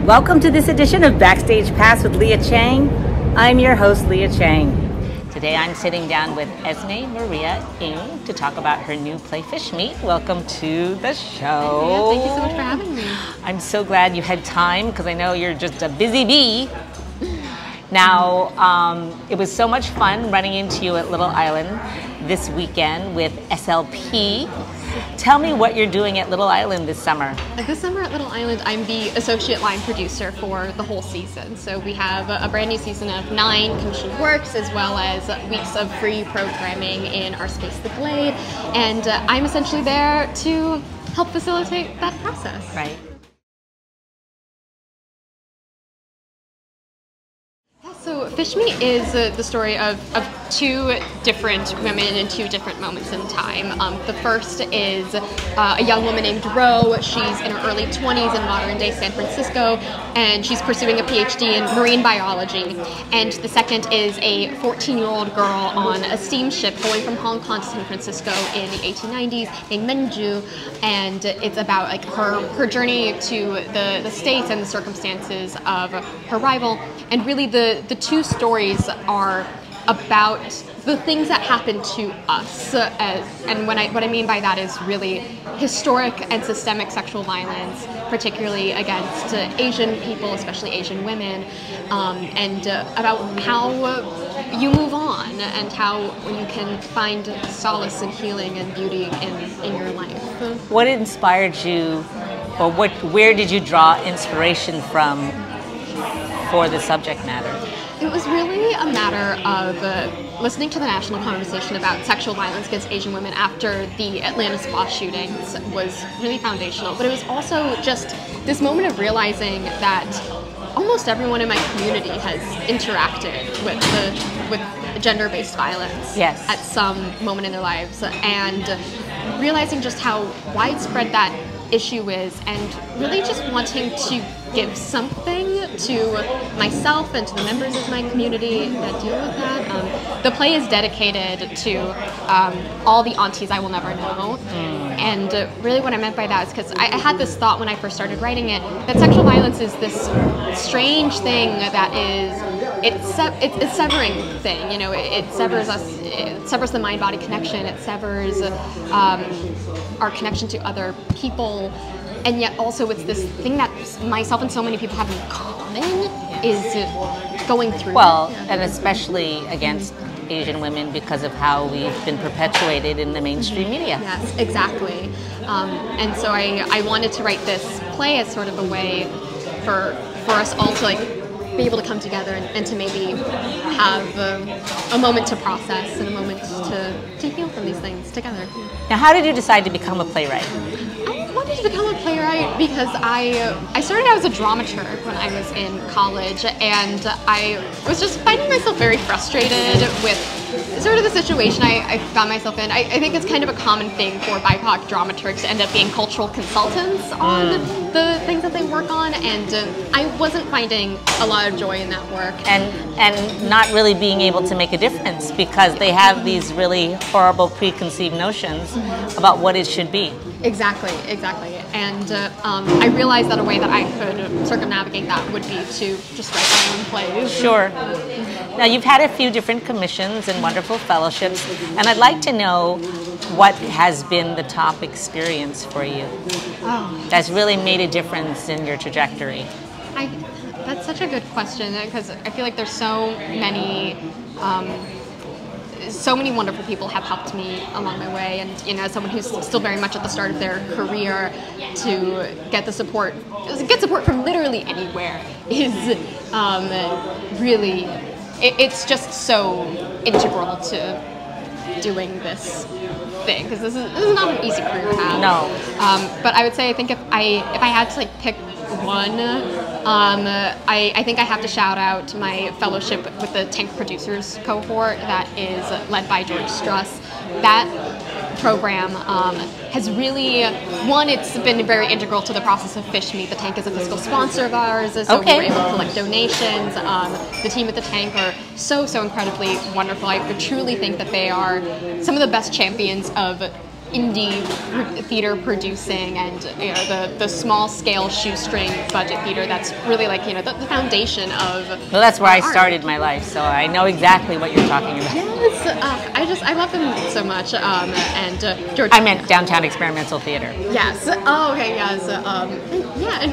Welcome to this edition of Backstage Pass with Leah Chang. I'm your host, Leah Chang. Today I'm sitting down with Esmé Maria Ng to talk about her new play, Fish Meat. Welcome to the show. Thank you so much for having me. I'm so glad you had time because I know you're just a busy bee. Now, it was so much fun running into you at Little Island this weekend with SLP. Tell me what you're doing at Little Island this summer. This summer at Little Island, I'm the associate line producer for the whole season. So we have a brand new season of 9 commissioned works, as well as weeks of free programming in our space, The Glade. And I'm essentially there to help facilitate that process. Right. So Fish Meat is the story of 2 different women in 2 different moments in time. The first is a young woman named Ro. She's in her early 20s in modern-day San Francisco, and she's pursuing a PhD in marine biology. And the second is a 14-year-old girl on a steamship going from Hong Kong to San Francisco in the 1890s named Menju, and it's about like her journey to the States and the circumstances of her arrival. And really the 2 stories are about the things that happen to us, and what I mean by that is really historic and systemic sexual violence, particularly against Asian people, especially Asian women, and about how you move on and how you can find solace and healing and beauty in your life. What inspired you, or where did you draw inspiration from for the subject matter? It was really a matter of listening to the national conversation about sexual violence against Asian women after the Atlanta spa shootings was really foundational. But it was also just this moment of realizing that almost everyone in my community has interacted with gender-based violence at some moment in their lives, and realizing just how widespread that issue is, and really just wanting to give something to myself and to the members of my community that deal with that. The play is dedicated to all the aunties I will never know. And really what I meant by that is because I had this thought when I first started writing it, that sexual violence is this strange thing that is, it's a severing thing, you know, it severs us, it severs the mind-body connection, it severs our connection to other people, and yet also it's this thing that myself and so many people have in common is going through. Well, and especially against Asian women because of how we've been perpetuated in the mainstream media. Yes, exactly. And so I wanted to write this play as sort of a way for us all to be able to come together and to maybe have a moment to process and a moment to heal from these things together. Now, how did you decide to become a playwright? I wanted to become a playwright because I started out as a dramaturg when I was in college, and I was just finding myself very frustrated with sort of the situation I found myself in. I think it's kind of a common thing for BIPOC dramaturgs to end up being cultural consultants on the things that they work on, and I wasn't finding a lot of joy in that work. And not really being able to make a difference because they have these really horrible preconceived notions about what it should be. Exactly. And I realized that a way that I could circumnavigate that would be to just write my own plays. Sure. Now, you've had a few different commissions and wonderful fellowships, and I'd like to know what has been the top experience for you that's really made a difference in your trajectory. That's such a good question, because I feel like there's so many wonderful people have helped me along my way, and as someone who's still very much at the start of their career, to get support from literally anywhere is really, it's just so integral to doing this thing, because this is not an easy career to have. No. But I would say, I think if I had to pick one, I think I have to shout out my fellowship with the Tank Producers Cohort that is led by George Struss. That program has really, it's been very integral to the process of Fish Meat. The Tank is a fiscal sponsor of ours, so we were able to collect donations. The team at the Tank are so incredibly wonderful. I truly think that they are some of the best champions of indie theater producing and the small scale shoestring budget theater that's really like the foundation of. Well, that's where I art. started my life, so I know exactly what you're talking about. Yes, I love them so much. And George. I meant downtown experimental theater. Yes. Oh, okay. Yes.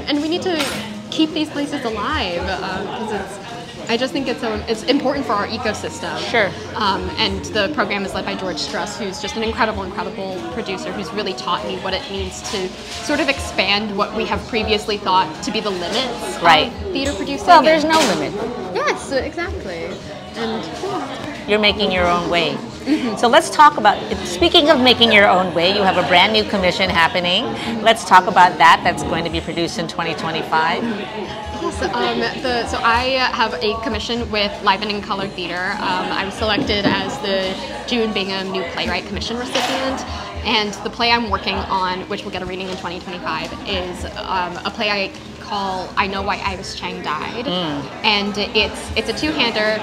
And we need to keep these places alive because I just think it's important for our ecosystem. Sure. And the program is led by George Struss, who's just an incredible producer who's really taught me what it means to sort of expand what we have previously thought to be the limits Right. of theater producing. Well, there's no limit. Yes, exactly. And You're making your own way. So let's talk about, speaking of making your own way, you have a brand new commission happening. Let's talk about that. That's going to be produced in 2025. Yes, so I have a commission with Live and in Color Theater. I was selected as the June Bingham New Playwright Commission recipient. And the play I'm working on, which will get a reading in 2025, is a play I call I Know Why Iris Chang Died. And it's a two-hander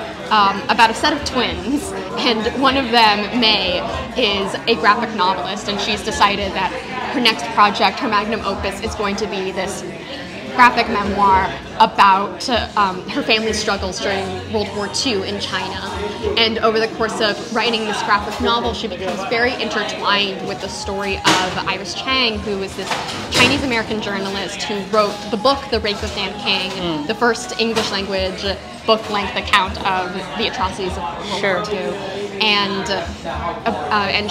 about a set of twins. And one of them, May, is a graphic novelist, and she's decided that her next project, her magnum opus, is going to be this graphic memoir about her family's struggles during World War II in China. And over the course of writing this graphic novel, she becomes very intertwined with the story of Iris Chang, who is this Chinese American journalist who wrote the book The Rape of Nanking, the first English language book-length account of the atrocities of World War II. And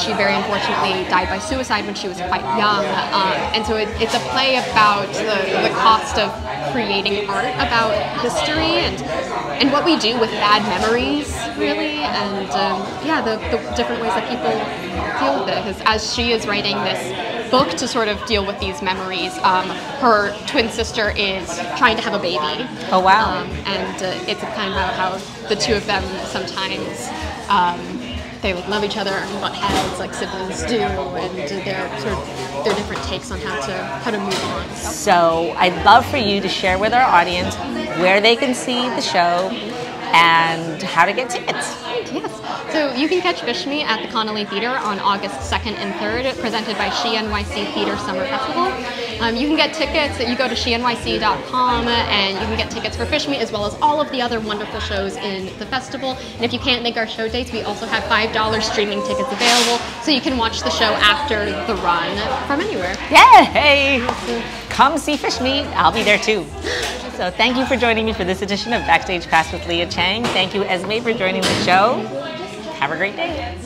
she very unfortunately died by suicide when she was quite young. And so it's a play about the cost of creating art about history and what we do with bad memories, really, and the different ways that people deal with it. Because as she is writing this book to sort of deal with these memories, her twin sister is trying to have a baby. Oh, wow. And it's kind of about how the two of them sometimes they love each other and butt heads like siblings do, and their different takes on how to move on. So I'd love for you to share with our audience where they can see the show and how to get tickets. Yes. So you can catch Fish Me at the Connelly Theater on August 2nd and 3rd, presented by She NYC Theater Summer Festival. You can get tickets. You go to shenyc.com and you can get tickets for Fish Me as well as all of the other wonderful shows in the festival. And if you can't make our show dates, we also have $5 streaming tickets available, so you can watch the show after the run from anywhere. Yeah, hey, come see Fish Me. I'll be there too. So thank you for joining me for this edition of Backstage Pass with Leah Chang. Thank you, Esmé, for joining the show. Have a great day.